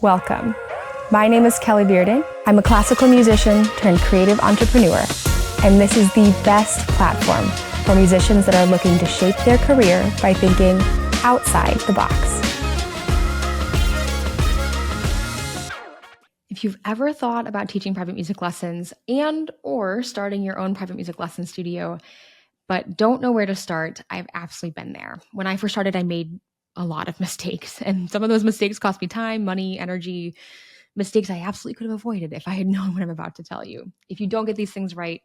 Welcome. My name is Kelly Bearden. I'm a classical musician turned creative entrepreneur, and this is the best platform for musicians that are looking to shape their career by thinking outside the box. If you've ever thought about teaching private music lessons or starting your own private music lesson studio, but don't know where to start, I've absolutely been there. When I first started, I made a lot of mistakes, and some of those mistakes cost me time, money, energy, mistakes I absolutely could have avoided if I had known what I'm about to tell you. If you don't get these things right,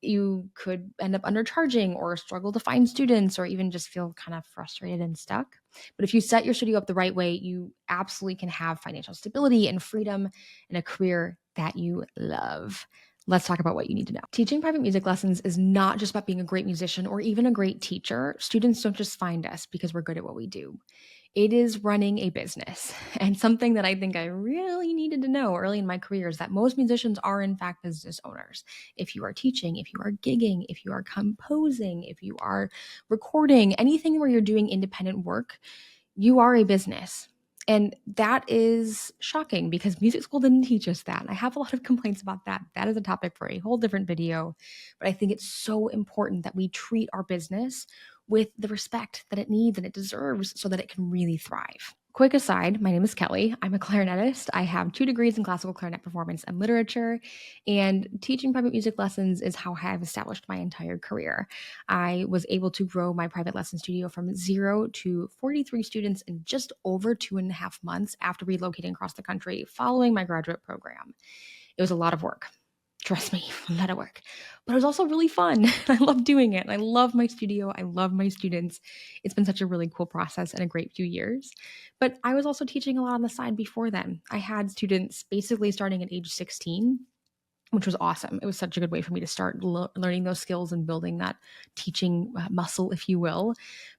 you could end up undercharging or struggle to find students or even just feel kind of frustrated and stuck. But if you set your studio up the right way, you absolutely can have financial stability and freedom and a career that you love. Let's talk about what you need to know. Teaching private music lessons is not just about being a great musician or even a great teacher. Students don't just find us because we're good at what we do. It is running a business. And something that I think I really needed to know early in my career is that most musicians are in fact business owners. If you are teaching, if you are gigging, if you are composing, if you are recording, anything where you're doing independent work, you are a business. And that is shocking because music school didn't teach us that. I have a lot of complaints about that. That is a topic for a whole different video. But I think it's so important that we treat our business with the respect that it needs and it deserves so that it can really thrive. Quick aside, my name is Kelly. I'm a clarinetist. I have 2 degrees in classical clarinet performance and literature, and teaching private music lessons is how I have established my entire career. I was able to grow my private lesson studio from 0 to 43 students in just over 2.5 months after relocating across the country following my graduate program. It was a lot of work. Trust me, a lot of work. But it was also really fun. I love doing it. I love my studio. I love my students. It's been such a really cool process and a great few years. But I was also teaching a lot on the side before then. I had students basically starting at age 16, which was awesome. It was such a good way for me to start learning those skills and building that teaching muscle, if you will.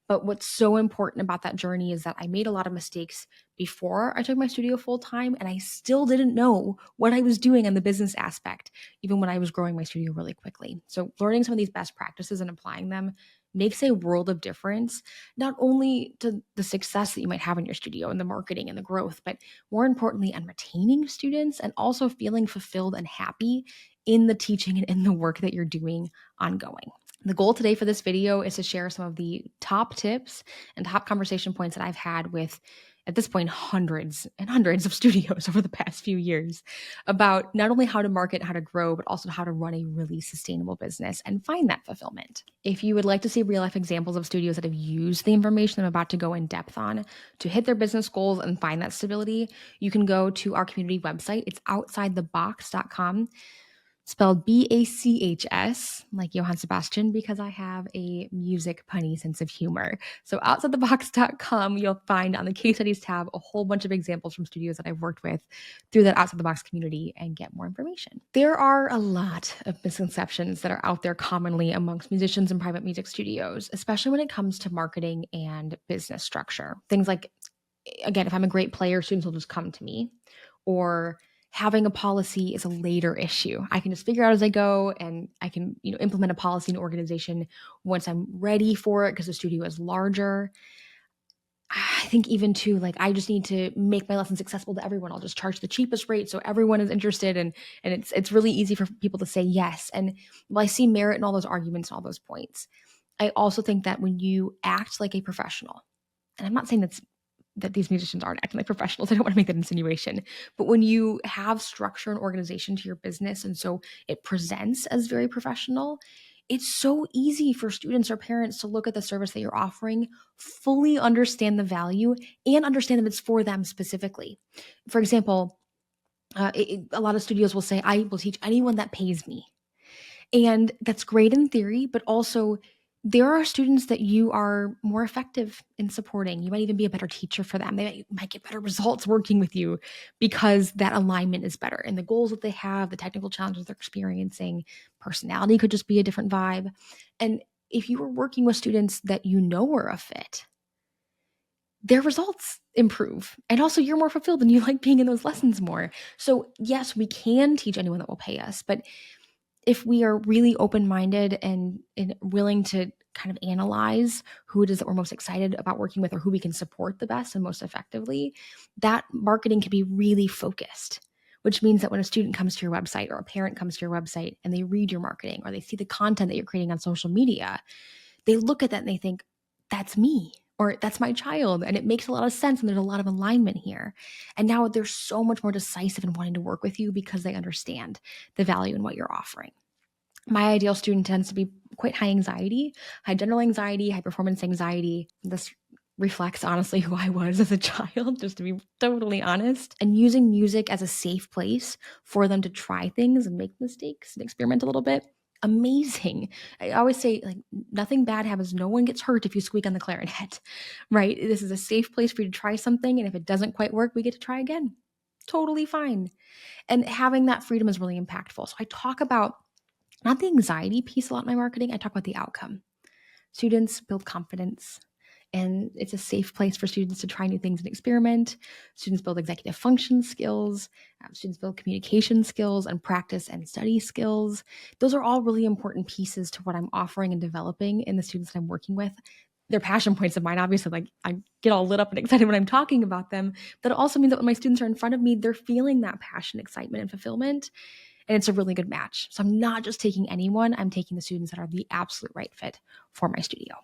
But what's so important about that journey is that I made a lot of mistakes before I took my studio full time, and I still didn't know what I was doing on the business aspect, even when I was growing my studio really quickly. So learning some of these best practices and applying them makes a world of difference, not only to the success that you might have in your studio and the marketing and the growth, but more importantly, on retaining students and also feeling fulfilled and happy in the teaching and in the work that you're doing ongoing. The goal today for this video is to share some of the top tips and top conversation points that I've had with, at this point, hundreds and hundreds of studios over the past few years about not only how to market, how to grow, but also how to run a really sustainable business and find that fulfillment. If you would like to see real life examples of studios that have used the information I'm about to go in depth on to hit their business goals and find that stability, you can go to our community website. It's outsidethebox.com. Spelled BACHS, like Johann Sebastian, because I have a music punny sense of humor. So outsidethebox.com, you'll find on the case studies tab a whole bunch of examples from studios that I've worked with through that Outside the Box community and get more information. There are a lot of misconceptions that are out there commonly amongst musicians and private music studios, especially when it comes to marketing and business structure. Things like, again, if I'm a great player, students will just come to me, or having a policy is a later issue. I can just figure out as I go, and I can, implement a policy and organization once I'm ready for it because the studio is larger. I think even too, like, I just need to make my lessons accessible to everyone. I'll just charge the cheapest rate so everyone is interested, and it's really easy for people to say yes. And while I see merit in all those arguments and all those points, I also think that when you act like a professional, and I'm not saying that these musicians aren't acting like professionals. I don't want to make that insinuation. But when you have structure and organization to your business, and so it presents as very professional, it's so easy for students or parents to look at the service that you're offering, fully understand the value, and understand that it's for them specifically. For example, a lot of studios will say, I will teach anyone that pays me. And that's great in theory, but also there are students that you are more effective in supporting. You might even be a better teacher for them. They might get better results working with you because that alignment is better. And the goals that they have, the technical challenges they're experiencing, personality could just be a different vibe. And if you are working with students that you know are a fit, their results improve. And also you're more fulfilled and you like being in those lessons more. So yes, we can teach anyone that will pay us, but if we are really open-minded and willing to kind of analyze who it is that we're most excited about working with or who we can support the best and most effectively, that marketing can be really focused, which means that when a student comes to your website or a parent comes to your website and they read your marketing or they see the content that you're creating on social media, they look at that and they think, that's me or that's my child. And it makes a lot of sense. And there's a lot of alignment here. And now they're so much more decisive in wanting to work with you because they understand the value in what you're offering. My ideal student tends to be quite high anxiety, high general anxiety, high performance anxiety. This reflects honestly who I was as a child, just to be totally honest. And using music as a safe place for them to try things and make mistakes and experiment a little bit. Amazing. I always say, like, nothing bad happens. No one gets hurt if you squeak on the clarinet, right? This is a safe place for you to try something. And if it doesn't quite work, we get to try again. Totally fine. And having that freedom is really impactful. So I talk about not the anxiety piece a lot in my marketing. I talk about the outcome. Students build confidence, and it's a safe place for students to try new things and experiment. Students build executive function skills. Students build communication skills and practice and study skills. Those are all really important pieces to what I'm offering and developing in the students that I'm working with. They're passion points of mine, obviously. Like, I get all lit up and excited when I'm talking about them. But it also means that when my students are in front of me, they're feeling that passion, excitement, and fulfillment. And it's a really good match. So I'm not just taking anyone, I'm taking the students that are the absolute right fit for my studio.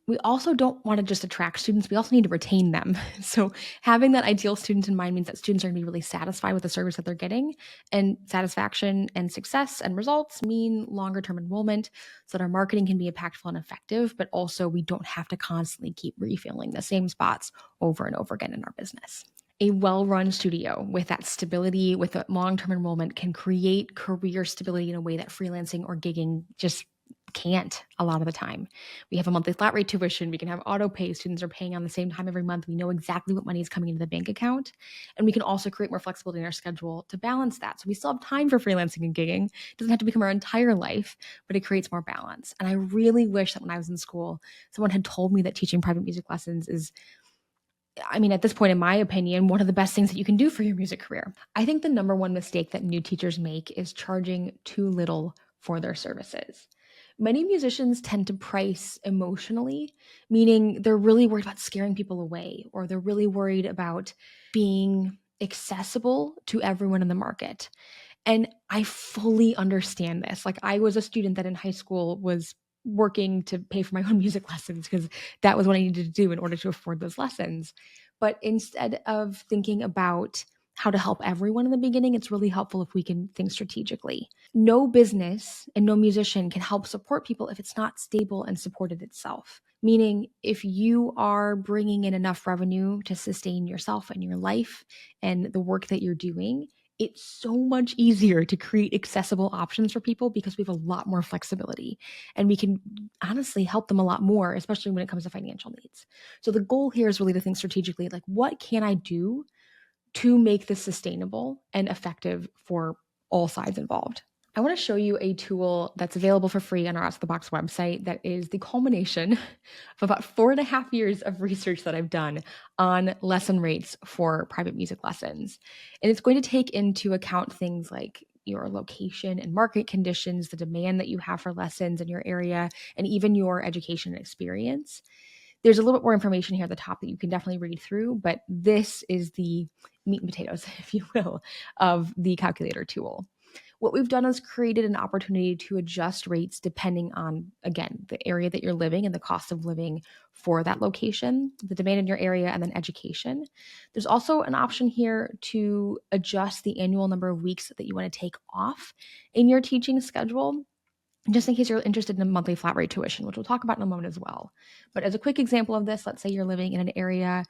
We also don't want to just attract students, we also need to retain them. So having that ideal student in mind means that students are going to be really satisfied with the service that they're getting. And satisfaction and success and results mean longer term enrollment so that our marketing can be impactful and effective, but also we don't have to constantly keep refilling the same spots over and over again in our business. A well-run studio with that stability, with a long-term enrollment, can create career stability in a way that freelancing or gigging just can't a lot of the time. We have a monthly flat rate tuition. We can have auto pay. Students are paying on the same time every month. We know exactly what money is coming into the bank account. And we can also create more flexibility in our schedule to balance that. So we still have time for freelancing and gigging. It doesn't have to become our entire life, but it creates more balance. And I really wish that when I was in school, someone had told me that teaching private music lessons is, at this point, in my opinion, one of the best things that you can do for your music career. I think the number one mistake that new teachers make is charging too little for their services. Many musicians tend to price emotionally, meaning they're really worried about scaring people away, or they're really worried about being accessible to everyone in the market. And I fully understand this. Like, I was a student that in high school was working to pay for my own music lessons because that was what I needed to do in order to afford those lessons. But instead of thinking about how to help everyone in the beginning, it's really helpful if we can think strategically. No business and no musician can help support people if it's not stable and supported itself. Meaning, if you are bringing in enough revenue to sustain yourself and your life and the work that you're doing, it's so much easier to create accessible options for people because we have a lot more flexibility and we can honestly help them a lot more, especially when it comes to financial needs. So the goal here is really to think strategically, like, what can I do to make this sustainable and effective for all sides involved? I want to show you a tool that's available for free on our Out of the Box website that is the culmination of about 4.5 years of research that I've done on lesson rates for private music lessons. And it's going to take into account things like your location and market conditions, the demand that you have for lessons in your area, and even your education experience. There's a little bit more information here at the top that you can definitely read through, but this is the meat and potatoes, if you will, of the calculator tool. What we've done is created an opportunity to adjust rates depending on, again, the area that you're living and the cost of living for that location, the demand in your area, and then education. There's also an option here to adjust the annual number of weeks that you want to take off in your teaching schedule, just in case you're interested in a monthly flat rate tuition, which we'll talk about in a moment as well. But as a quick example of this, let's say you're living in an area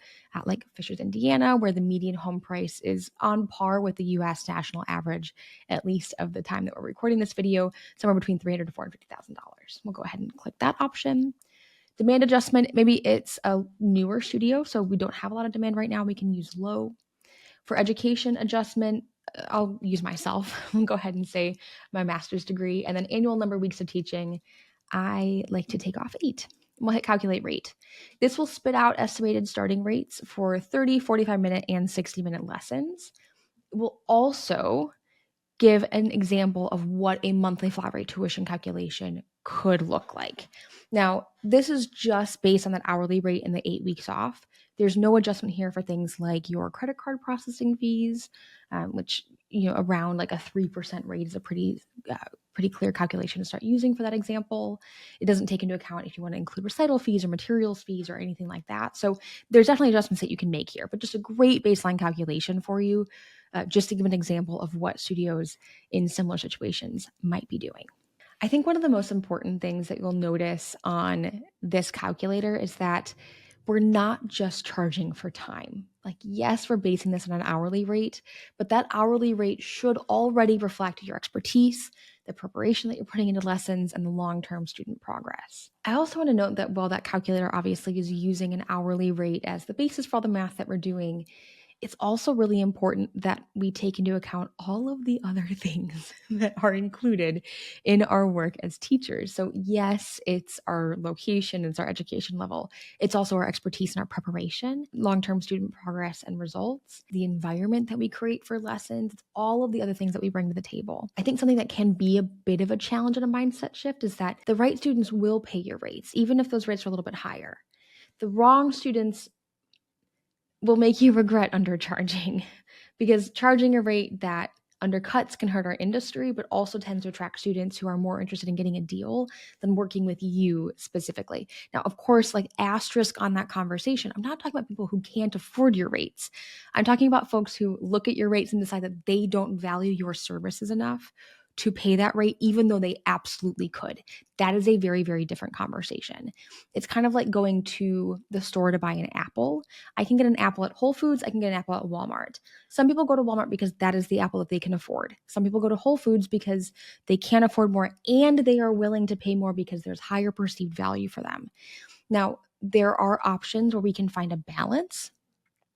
like Fishers, Indiana, where the median home price is on par with the US national average, at least of the time that we're recording this video, somewhere between $300,000 to $450,000. We'll go ahead and click that option. Demand adjustment, maybe it's a newer studio, so we don't have a lot of demand right now. We can use low. For education adjustment, I'll use myself. I'll go ahead and say my master's degree, and then annual number of weeks of teaching, I like to take off 8. We'll hit calculate rate. This will spit out estimated starting rates for 30, 45-minute, and 60-minute lessons. It will also give an example of what a monthly flat rate tuition calculation could look like. Now, this is just based on that hourly rate and the 8 weeks off. There's no adjustment here for things like your credit card processing fees, which, around like a 3% rate is a pretty clear calculation to start using for that example. It doesn't take into account if you want to include recital fees or materials fees or anything like that. So there's definitely adjustments that you can make here, but just a great baseline calculation for you, just to give an example of what studios in similar situations might be doing. I think one of the most important things that you'll notice on this calculator is that we're not just charging for time. Like, yes, we're basing this on an hourly rate, but that hourly rate should already reflect your expertise, the preparation that you're putting into lessons, and the long-term student progress. I also want to note that while that calculator obviously is using an hourly rate as the basis for all the math that we're doing, it's also really important that we take into account all of the other things that are included in our work as teachers. So yes, it's our location, it's our education level. It's also our expertise and our preparation, long-term student progress and results, the environment that we create for lessons, it's all of the other things that we bring to the table. I think something that can be a bit of a challenge and a mindset shift is that the right students will pay your rates, even if those rates are a little bit higher. The wrong students will make you regret undercharging, because charging a rate that undercuts can hurt our industry, but also tends to attract students who are more interested in getting a deal than working with you specifically. Now, of course, like asterisk on that conversation, I'm not talking about people who can't afford your rates. I'm talking about folks who look at your rates and decide that they don't value your services enough to pay that rate, even though they absolutely could. That is a very, very different conversation. It's kind of like going to the store to buy an apple. I can get an apple at Whole Foods. I can get an apple at Walmart. Some people go to Walmart because that is the apple that they can afford. Some people go to Whole Foods because they can't afford more and they are willing to pay more because there's higher perceived value for them. Now, there are options where we can find a balance.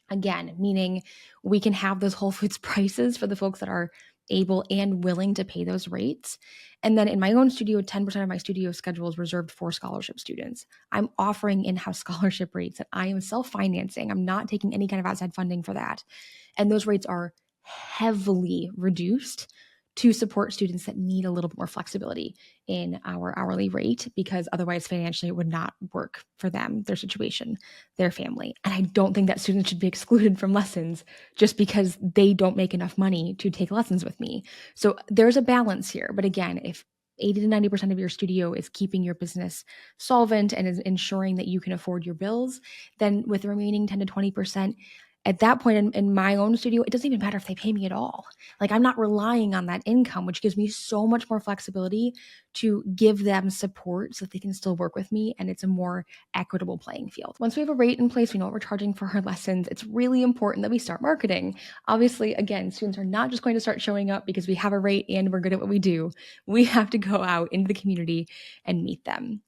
Again, meaning we can have those Whole Foods prices for the folks that are able and willing to pay those rates. And then in my own studio, 10% of my studio schedule is reserved for scholarship students. I'm offering in-house scholarship rates that I am self-financing. I'm not taking any kind of outside funding for that. And those rates are heavily reduced to support students that need a little bit more flexibility in our hourly rate, because otherwise financially it would not work for them, their situation, their family. And I don't think that students should be excluded from lessons just because they don't make enough money to take lessons with me. So there's a balance here. But again, if 80 to 90% of your studio is keeping your business solvent and is ensuring that you can afford your bills, then with the remaining 10 to 20%, at that point in my own studio, it doesn't even matter if they pay me at all. Like, I'm not relying on that income, which gives me so much more flexibility to give them support so that they can still work with me, and it's a more equitable playing field. Once we have a rate in place, we know what we're charging for our lessons, it's really important that we start marketing. Obviously, again, students are not just going to start showing up because we have a rate and we're good at what we do. We have to go out into the community and meet them.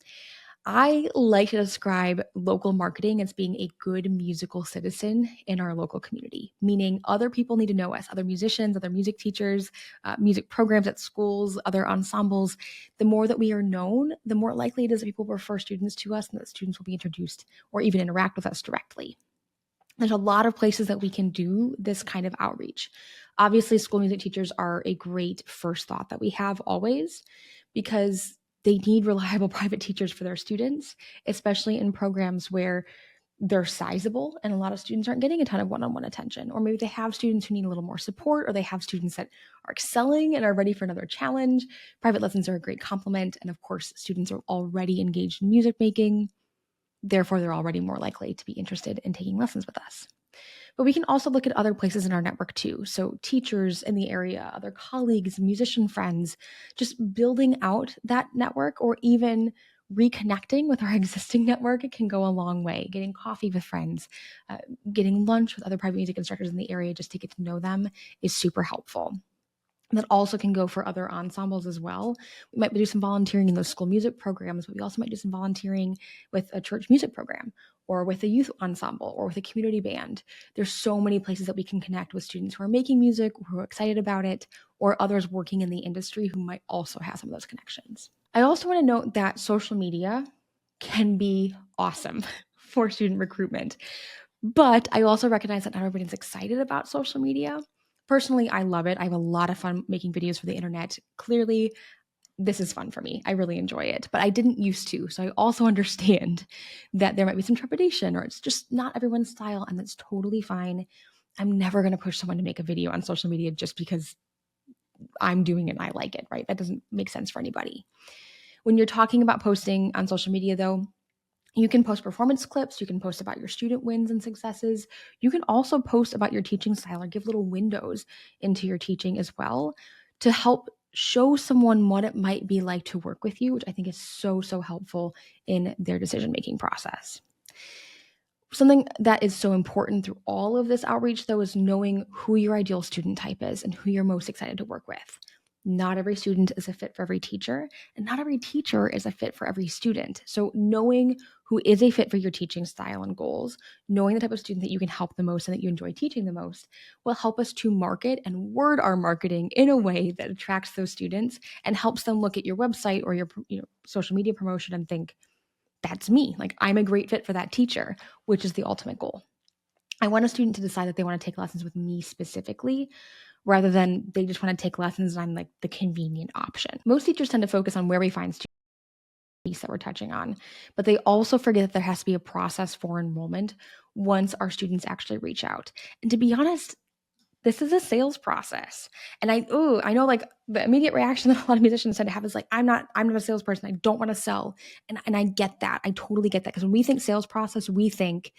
I like to describe local marketing as being a good musical citizen in our local community, meaning other people need to know us, other musicians, other music teachers, music programs at schools, other ensembles. The more that we are known, the more likely it is that people will refer students to us and that students will be introduced or even interact with us directly. There's a lot of places that we can do this kind of outreach. Obviously, school music teachers are a great first thought that we have always, because they need reliable private teachers for their students, especially in programs where they're sizable and a lot of students aren't getting a ton of one-on-one attention. Or maybe they have students who need a little more support, or they have students that are excelling and are ready for another challenge. Private lessons are a great complement. And of course, students are already engaged in music making. Therefore, they're already more likely to be interested in taking lessons with us. But we can also look at other places in our network too. So teachers in the area, other colleagues, musician friends, just building out that network, or even reconnecting with our existing network, it can go a long way. Getting coffee with friends, getting lunch with other private music instructors in the area just to get to know them is super helpful. That also can go for other ensembles as well. We might do some volunteering in those school music programs, but we also might do some volunteering with a church music program, or with a youth ensemble, or with a community band. There's so many places that we can connect with students who are making music, who are excited about it, or others working in the industry who might also have some of those connections. I also want to note that social media can be awesome for student recruitment, but I also recognize that not everyone's excited about social media. Personally, I love it. I have a lot of fun making videos for the internet. Clearly, this is fun for me. I really enjoy it, but I didn't used to. So I also understand that there might be some trepidation or it's just not everyone's style, and that's totally fine. I'm never going to push someone to make a video on social media just because I'm doing it and I like it, right? That doesn't make sense for anybody. When you're talking about posting on social media, though, you can post performance clips. You can post about your student wins and successes. You can also post about your teaching style or give little windows into your teaching as well to help show someone what it might be like to work with you, which I think is so, so helpful in their decision-making process. Something that is so important through all of this outreach, though, is knowing who your ideal student type is and who you're most excited to work with. Not every student is a fit for every teacher, and not every teacher is a fit for every student. So knowing who is a fit for your teaching style and goals, knowing the type of student that you can help the most and that you enjoy teaching the most, will help us to market and word our marketing in a way that attracts those students and helps them look at your website or your social media promotion and think, that's me. Like, I'm a great fit for that teacher, which is the ultimate goal. I want a student to decide that they want to take lessons with me specifically, rather than they just want to take lessons and I'm like the convenient option. Most teachers tend to focus on where we find students that we're touching on, but they also forget that there has to be a process for enrollment once our students actually reach out. And to be honest, this is a sales process. And I know like the immediate reaction that a lot of musicians tend to have is like, I'm not a salesperson. I don't want to sell. And I get that. I totally get that. Because when we think sales process, we think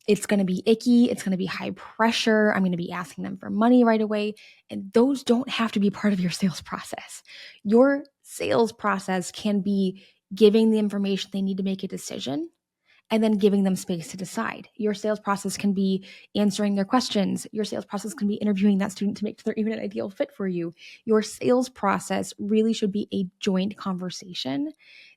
it's going to be icky. It's going to be high pressure. I'm going to be asking them for money right away. And those don't have to be part of your sales process. Your sales process can be giving the information they need to make a decision and then giving them space to decide. Your sales process can be answering their questions. Your sales process can be interviewing that student to make sure they're even an ideal fit for you. Your sales process really should be a joint conversation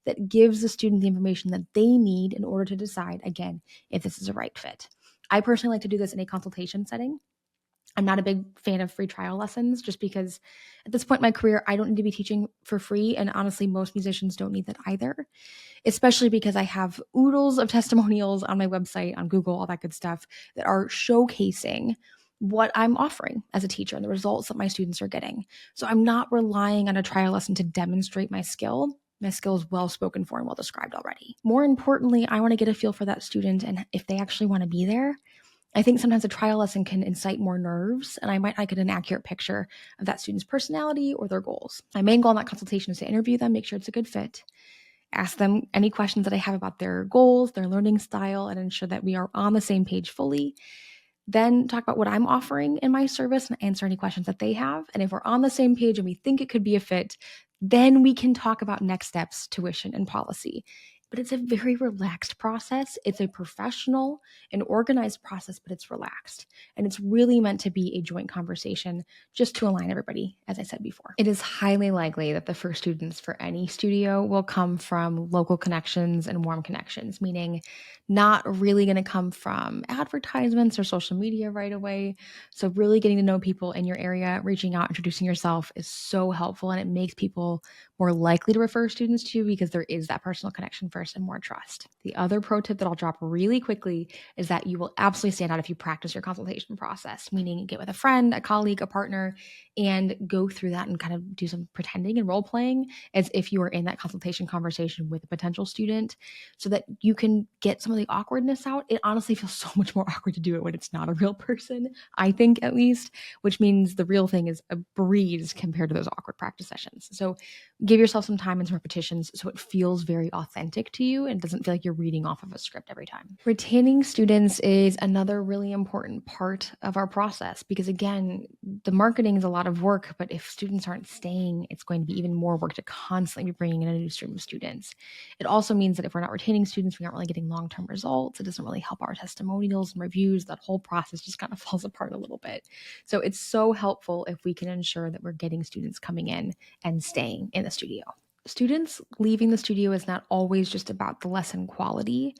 that gives the student the information that they need in order to decide, again, if this is a right fit. I personally like to do this in a consultation setting. I'm not a big fan of free trial lessons just because at this point in my career, I don't need to be teaching for free. And honestly, most musicians don't need that either, especially because I have oodles of testimonials on my website, on Google, all that good stuff that are showcasing what I'm offering as a teacher and the results that my students are getting. So I'm not relying on a trial lesson to demonstrate my skill. My skill is well spoken for and well described already. More importantly, I want to get a feel for that student and if they actually want to be there. I think sometimes a trial lesson can incite more nerves, and I might not get an accurate picture of that student's personality or their goals. My main goal in that consultation is to interview them, make sure it's a good fit, ask them any questions that I have about their goals, their learning style, and ensure that we are on the same page fully. Then talk about what I'm offering in my service and answer any questions that they have. And if we're on the same page and we think it could be a fit, then we can talk about next steps, tuition, and policy. But it's a very relaxed process. It's a professional and organized process, but it's relaxed. And it's really meant to be a joint conversation just to align everybody, as I said before. It is highly likely that the first students for any studio will come from local connections and warm connections, meaning not really going to come from advertisements or social media right away. So really getting to know people in your area, reaching out, introducing yourself is so helpful, and it makes people more likely to refer students to you because there is that personal connection first and more trust. The other pro tip that I'll drop really quickly is that you will absolutely stand out if you practice your consultation process, meaning get with a friend, a colleague, a partner, and go through that and kind of do some pretending and role playing as if you were in that consultation conversation with a potential student so that you can get some of the awkwardness out. It honestly feels so much more awkward to do it when it's not a real person, I think at least, which means the real thing is a breeze compared to those awkward practice sessions. So give yourself some time and some repetitions so it feels very authentic to you and doesn't feel like you're reading off of a script every time. Retaining students is another really important part of our process because, again, the marketing is a lot of work, but if students aren't staying, it's going to be even more work to constantly be bringing in a new stream of students. It also means that if we're not retaining students, we aren't really getting long-term results. It doesn't really help our testimonials and reviews. That whole process just kind of falls apart a little bit. So it's so helpful if we can ensure that we're getting students coming in and staying in the studio. Students leaving the studio is not always just about the lesson quality.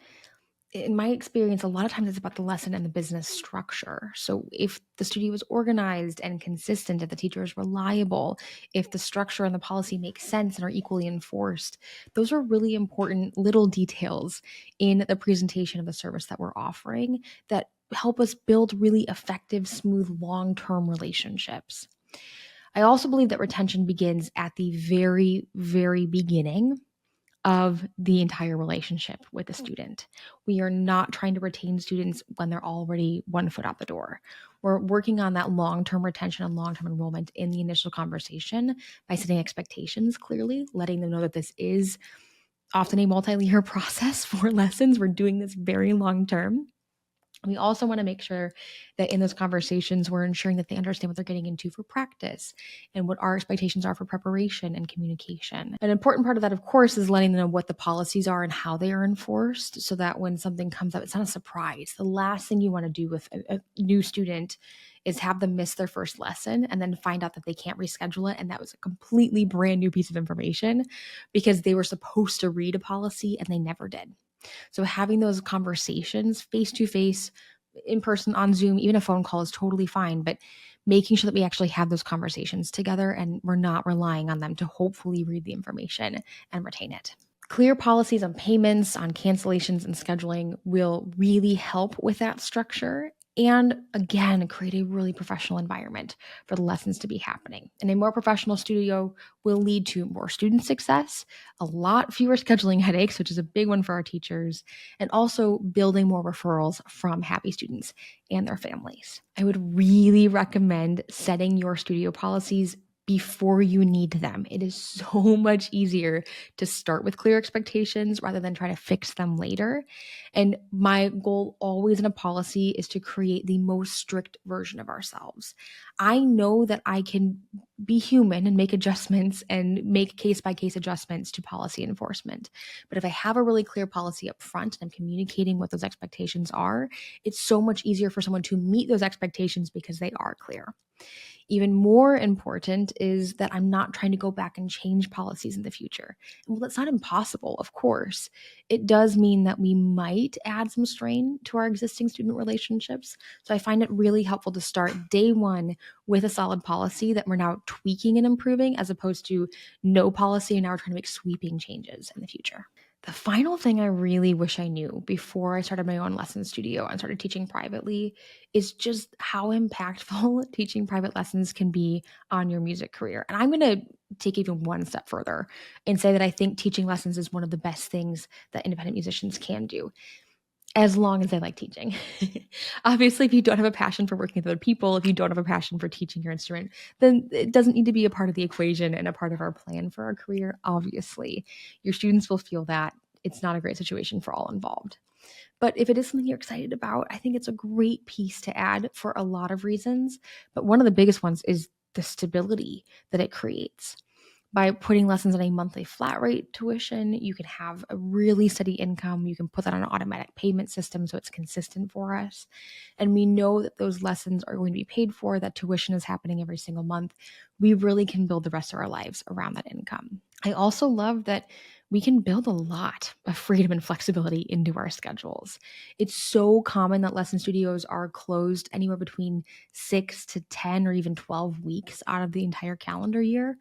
In my experience, a lot of times it's about the lesson and the business structure. So if the studio is organized and consistent, if the teacher is reliable, if the structure and the policy make sense and are equally enforced, those are really important little details in the presentation of the service that we're offering that help us build really effective, smooth, long-term relationships. I also believe that retention begins at the very, very beginning of the entire relationship with the student. We are not trying to retain students when they're already one foot out the door. We're working on that long-term retention and long-term enrollment in the initial conversation by setting expectations clearly, letting them know that this is often a multi-year process for lessons. We're doing this very long term. We also want to make sure that in those conversations, we're ensuring that they understand what they're getting into for practice and what our expectations are for preparation and communication. An important part of that, of course, is letting them know what the policies are and how they are enforced so that when something comes up, it's not a surprise. The last thing you want to do with a new student is have them miss their first lesson and then find out that they can't reschedule it. And that was a completely brand new piece of information because they were supposed to read a policy and they never did. So having those conversations face to face, in person, on Zoom, even a phone call is totally fine, but making sure that we actually have those conversations together and we're not relying on them to hopefully read the information and retain it. Clear policies on payments, on cancellations, and scheduling will really help with that structure. And again, create a really professional environment for the lessons to be happening. And a more professional studio will lead to more student success, a lot fewer scheduling headaches, which is a big one for our teachers, and also building more referrals from happy students and their families. I would really recommend setting your studio policies before you need them. It is so much easier to start with clear expectations rather than try to fix them later. And my goal always in a policy is to create the most strict version of ourselves. I know that I can be human and make adjustments and make case by case adjustments to policy enforcement. But if I have a really clear policy up front and I'm communicating what those expectations are, it's so much easier for someone to meet those expectations because they are clear. Even more important is that I'm not trying to go back and change policies in the future. Well, that's not impossible, of course. It does mean that we might add some strain to our existing student relationships. So I find it really helpful to start day one with a solid policy that we're now tweaking and improving, as opposed to no policy and now we're trying to make sweeping changes in the future. The final thing I really wish I knew before I started my own lesson studio and started teaching privately is just how impactful teaching private lessons can be on your music career. And I'm going to take even one step further and say that I think teaching lessons is one of the best things that independent musicians can do, as long as they like teaching. Obviously, if you don't have a passion for working with other people, if you don't have a passion for teaching your instrument, then it doesn't need to be a part of the equation and a part of our plan for our career. Obviously, your students will feel that it's not a great situation for all involved. But if it is something you're excited about, I think it's a great piece to add for a lot of reasons. But one of the biggest ones is the stability that it creates. By putting lessons on a monthly flat rate tuition, you can have a really steady income. You can put that on an automatic payment system so it's consistent for us. And we know that those lessons are going to be paid for, that tuition is happening every single month. We really can build the rest of our lives around that income. I also love that we can build a lot of freedom and flexibility into our schedules. It's so common that lesson studios are closed anywhere between 6 to 10 or even 12 weeks out of the entire calendar year,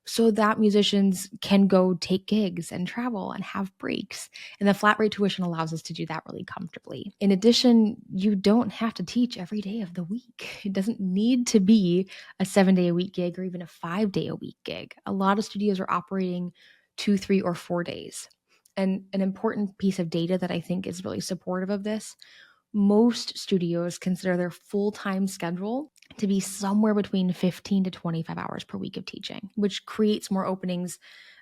so that musicians can go take gigs and travel and have breaks. And the flat rate tuition allows us to do that really comfortably. In addition, you don't have to teach every day of the week. It doesn't need to be a 7-day-a-week gig or even a 5-day-a-week gig. A lot of studios are operating 2, 3, or 4 days. And an important piece of data that I think is really supportive of this: most studios consider their full-time schedule to be somewhere between 15 to 25 hours per week of teaching, which creates more openings,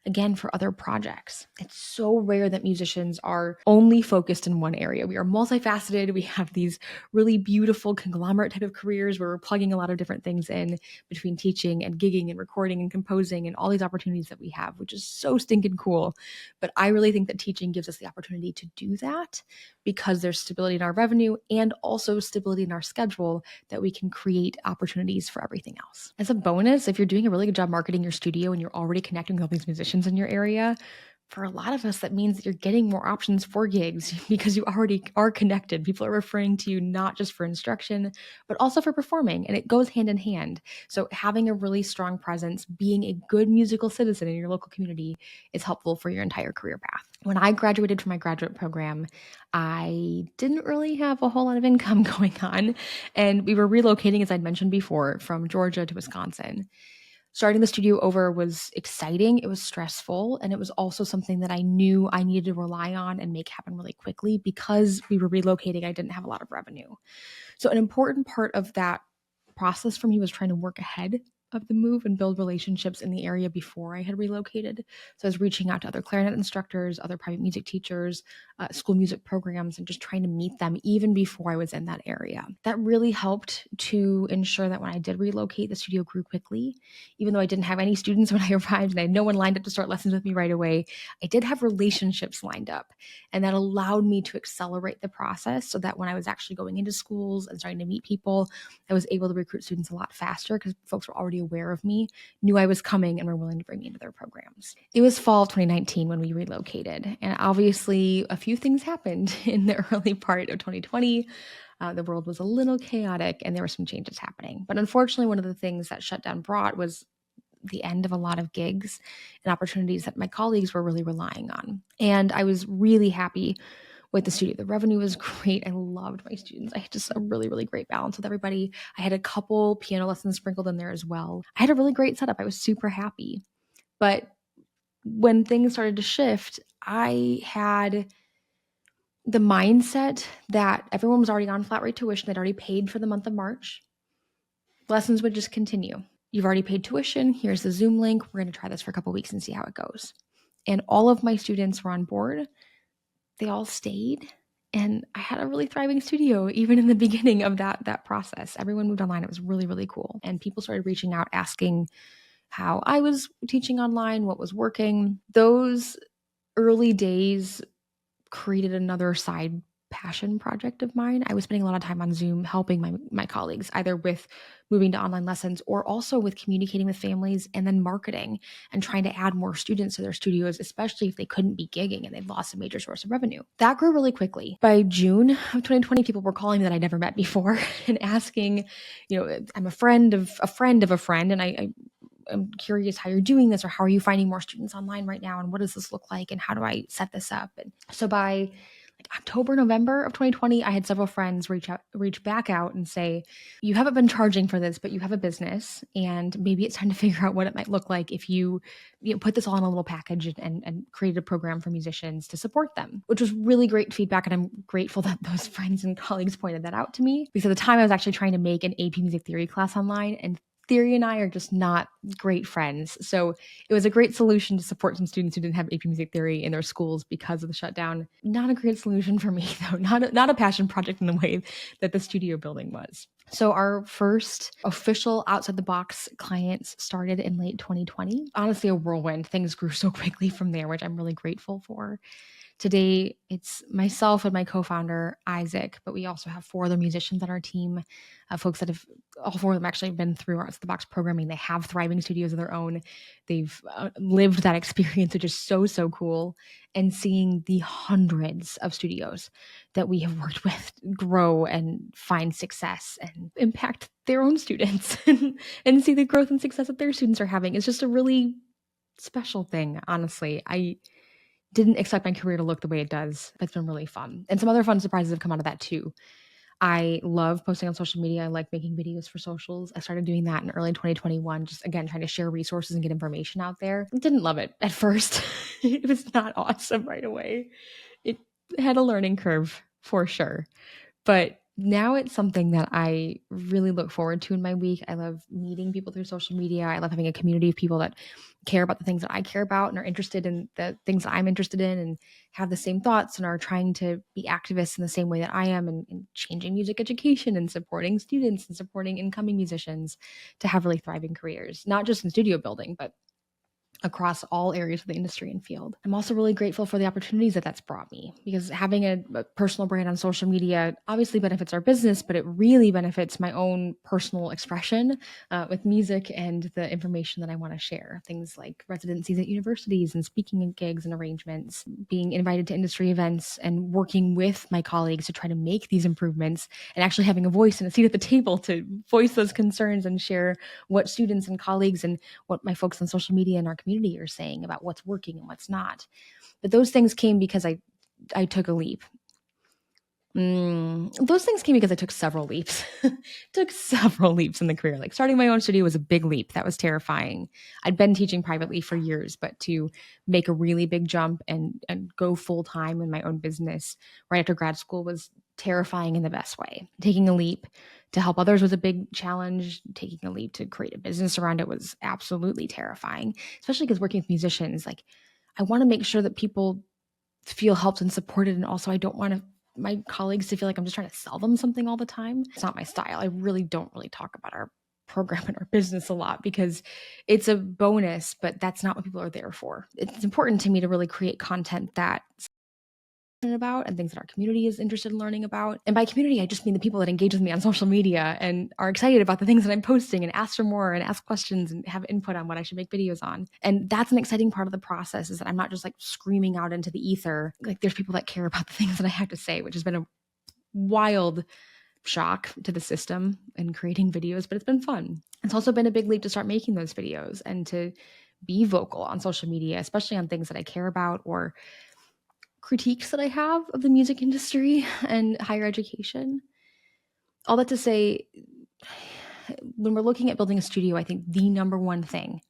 again, for other projects. It's so rare that musicians are only focused in one area. We are multifaceted. We have these really beautiful conglomerate type of careers where we're plugging a lot of different things in between teaching and gigging and recording and composing and all these opportunities that we have, which is so stinking cool. But I really think that teaching gives us the opportunity to do that because there's stability in our revenue and also stability in our schedule that we can create opportunities for everything else. As a bonus, if you're doing a really good job marketing your studio and you're already connecting with all these musicians in your area, for a lot of us, that means that you're getting more options for gigs because you already are connected. People are referring to you not just for instruction, but also for performing, and it goes hand in hand. So having a really strong presence, being a good musical citizen in your local community is helpful for your entire career path. When I graduated from my graduate program, I didn't really have a whole lot of income going on, and we were relocating, as I'd mentioned before, from Georgia to Wisconsin. Starting the studio over was exciting, it was stressful, and it was also something that I knew I needed to rely on and make happen really quickly because we were relocating. I didn't have a lot of revenue. So an important part of that process for me was trying to work ahead of the move and build relationships in the area before I had relocated. So I was reaching out to other clarinet instructors, other private music teachers, school music programs, and just trying to meet them even before I was in that area. That really helped to ensure that when I did relocate, the studio grew quickly. Even though I didn't have any students when I arrived and I had no one lined up to start lessons with me right away, I did have relationships lined up. And that allowed me to accelerate the process so that when I was actually going into schools and starting to meet people, I was able to recruit students a lot faster because folks were already aware of me, knew I was coming, and were willing to bring me into their programs. It was fall of 2019 when we relocated. And obviously, a few things happened in the early part of 2020. The world was a little chaotic and there were some changes happening. But unfortunately, one of the things that shutdown brought was the end of a lot of gigs and opportunities that my colleagues were really relying on. And I was really happy with the studio. The revenue was great. I loved my students. I had just a really, really great balance with everybody. I had a couple piano lessons sprinkled in there as well. I had a really great setup. I was super happy. But when things started to shift, I had the mindset that everyone was already on flat rate tuition. They'd already paid for the month of March. Lessons would just continue. You've already paid tuition. Here's the Zoom link. We're going to try this for a couple weeks and see how it goes. And all of my students were on board. They all stayed. And I had a really thriving studio, even in the beginning of that process. Everyone moved online. It was really, really cool. And people started reaching out, asking how I was teaching online, what was working. Those early days created another side passion project of mine. I was spending a lot of time on Zoom helping my colleagues, either with moving to online lessons or also with communicating with families and then marketing and trying to add more students to their studios, especially if they couldn't be gigging and they'd lost a major source of revenue. That grew really quickly. By June of 2020, people were calling me that I'd never met before and asking, I'm a friend of a friend of a friend, and I'm curious how you're doing this, or how are you finding more students online right now, and what does this look like, and how do I set this up? And so by October, November of 2020, I had several friends reach back out and say, you haven't been charging for this, but you have a business, and maybe it's time to figure out what it might look like if you put this all in a little package and create a program for musicians to support them, which was really great feedback. And I'm grateful that those friends and colleagues pointed that out to me, because at the time I was actually trying to make an AP music theory class online, and theory and I are just not great friends. So it was a great solution to support some students who didn't have AP music theory in their schools because of the shutdown. Not a great solution for me, though. Not a passion project in the way that the studio building was. So our first official outside the box clients started in late 2020. Honestly, a whirlwind. Things grew so quickly from there, which I'm really grateful for. Today, it's myself and my co-founder, Isaac, but we also have 4 other musicians on our team, folks that have, all 4 of them actually been through our Outside the Box programming. They have thriving studios of their own. They've lived that experience, which is so, so cool. And seeing the hundreds of studios that we have worked with grow and find success and impact their own students and see the growth and success that their students are having is just a really special thing, honestly. I didn't expect my career to look the way it does. It's been really fun. And some other fun surprises have come out of that too. I love posting on social media. I like making videos for socials. I started doing that in early 2021, just again, trying to share resources and get information out there. I didn't love it at first. It was not awesome right away. It had a learning curve for sure. But now it's something that I really look forward to in my week. I love meeting people through social media. I love having a community of people that care about the things that I care about and are interested in the things that I'm interested in and have the same thoughts and are trying to be activists in the same way that I am and changing music education and supporting students and supporting incoming musicians to have really thriving careers, not just in studio building, but across all areas of the industry and field. I'm also really grateful for the opportunities that that's brought me, because having a personal brand on social media obviously benefits our business, but it really benefits my own personal expression with music and the information that I want to share. Things like residencies at universities and speaking gigs and arrangements, being invited to industry events and working with my colleagues to try to make these improvements, and actually having a voice and a seat at the table to voice those concerns and share what students and colleagues and what my folks on social media and our community are saying about what's working and what's not. But those things came because I took a leap. Those things came because I took several leaps. Took several leaps in the career. Like starting my own studio was a big leap. That was terrifying. I'd been teaching privately for years, but to make a really big jump and go full time in my own business right after grad school was terrifying in the best way. Taking a leap to help others was a big challenge. Taking a leap to create a business around it was absolutely terrifying, especially because working with musicians, like I want to make sure that people feel helped and supported. And also I don't want my colleagues to feel like I'm just trying to sell them something all the time. It's not my style. I really don't really talk about our program and our business a lot because it's a bonus, but that's not what people are there for. It's important to me to really create content that about and things that our community is interested in learning about. And by community, I just mean the people that engage with me on social media and are excited about the things that I'm posting and ask for more and ask questions and have input on what I should make videos on. And that's an exciting part of the process, is that I'm not just like screaming out into the ether. Like there's people that care about the things that I have to say, which has been a wild shock to the system in creating videos, but it's been fun. It's also been a big leap to start making those videos and to be vocal on social media, especially on things that I care about or critiques that I have of the music industry and higher education. All that to say, when we're looking at building a studio, I think the number one thing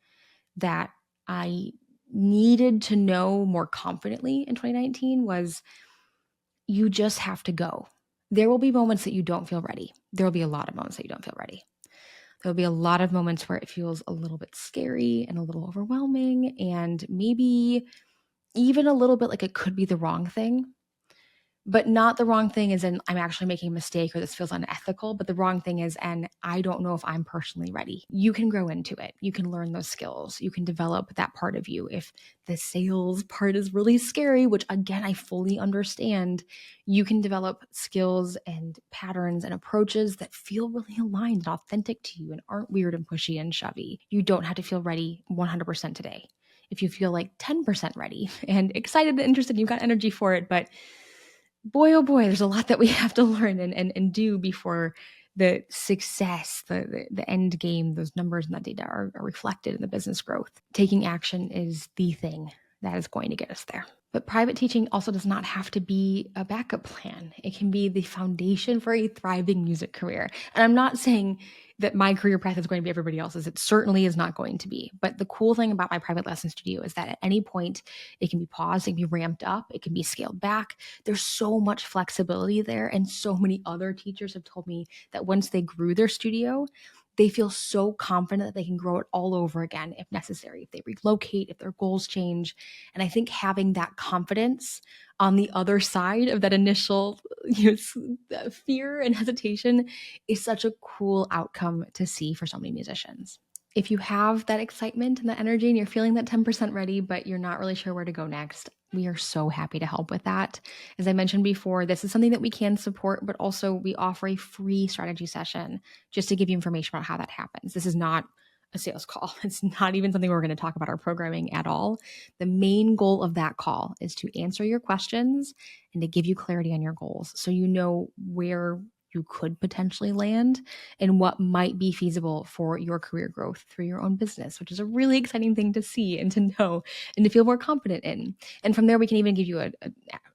that I needed to know more confidently in 2019 was you just have to go. There will be moments that you don't feel ready. There will be a lot of moments that you don't feel ready. There'll be a lot of moments where it feels a little bit scary and a little overwhelming and maybe even a little bit like it could be the wrong thing. But not the wrong thing as in I'm actually making a mistake or this feels unethical, but the wrong thing is, and I don't know if I'm personally ready. You can grow into it. You can learn those skills. You can develop that part of you. If the sales part is really scary, which again, I fully understand, you can develop skills and patterns and approaches that feel really aligned and authentic to you and aren't weird and pushy and shovey. You don't have to feel ready 100% today. If you feel like 10% ready and excited and interested, you've got energy for it, but boy, oh boy, there's a lot that we have to learn and do before the success, the end game, those numbers and that data are reflected in the business growth. Taking action is the thing that is going to get us there. But private teaching also does not have to be a backup plan. It can be the foundation for a thriving music career. And I'm not saying that my career path is going to be everybody else's. It certainly is not going to be. But the cool thing about my private lesson studio is that at any point, it can be paused, it can be ramped up, it can be scaled back. There's so much flexibility there. And so many other teachers have told me that once they grew their studio, they feel so confident that they can grow it all over again if necessary, if they relocate, if their goals change. And I think having that confidence on the other side of that initial fear and hesitation is such a cool outcome to see for so many musicians. If you have that excitement and that energy and you're feeling that 10% ready, but you're not really sure where to go next, we are so happy to help with that. As I mentioned before, this is something that we can support, but also we offer a free strategy session just to give you information about how that happens. This is not a sales call. It's not even something we're going to talk about our programming at all. The main goal of that call is to answer your questions and to give you clarity on your goals so you know where you could potentially land and what might be feasible for your career growth through your own business, which is a really exciting thing to see and to know and to feel more confident in. And from there, we can even give you an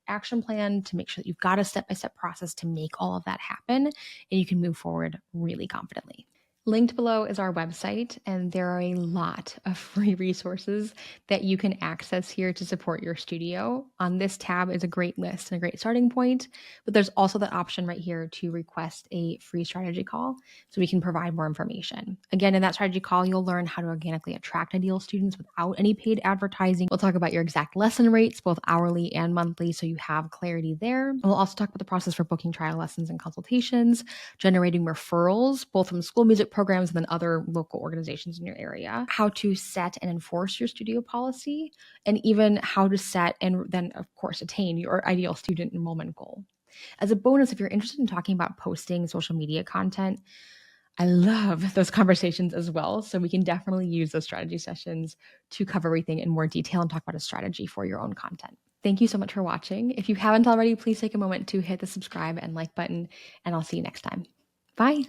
action plan to make sure that you've got a step-by-step process to make all of that happen and you can move forward really confidently. Linked below is our website, and there are a lot of free resources that you can access here to support your studio. On this tab is a great list and a great starting point, but there's also the option right here to request a free strategy call so we can provide more information. Again, in that strategy call, you'll learn how to organically attract ideal students without any paid advertising. We'll talk about your exact lesson rates, both hourly and monthly, so you have clarity there. And we'll also talk about the process for booking trial lessons and consultations, generating referrals, both from school music programs and then other local organizations in your area, how to set and enforce your studio policy, and even how to set and then, of course, attain your ideal student enrollment goal. As a bonus, if you're interested in talking about posting social media content, I love those conversations as well. So we can definitely use those strategy sessions to cover everything in more detail and talk about a strategy for your own content. Thank you so much for watching. If you haven't already, please take a moment to hit the subscribe and like button, and I'll see you next time. Bye.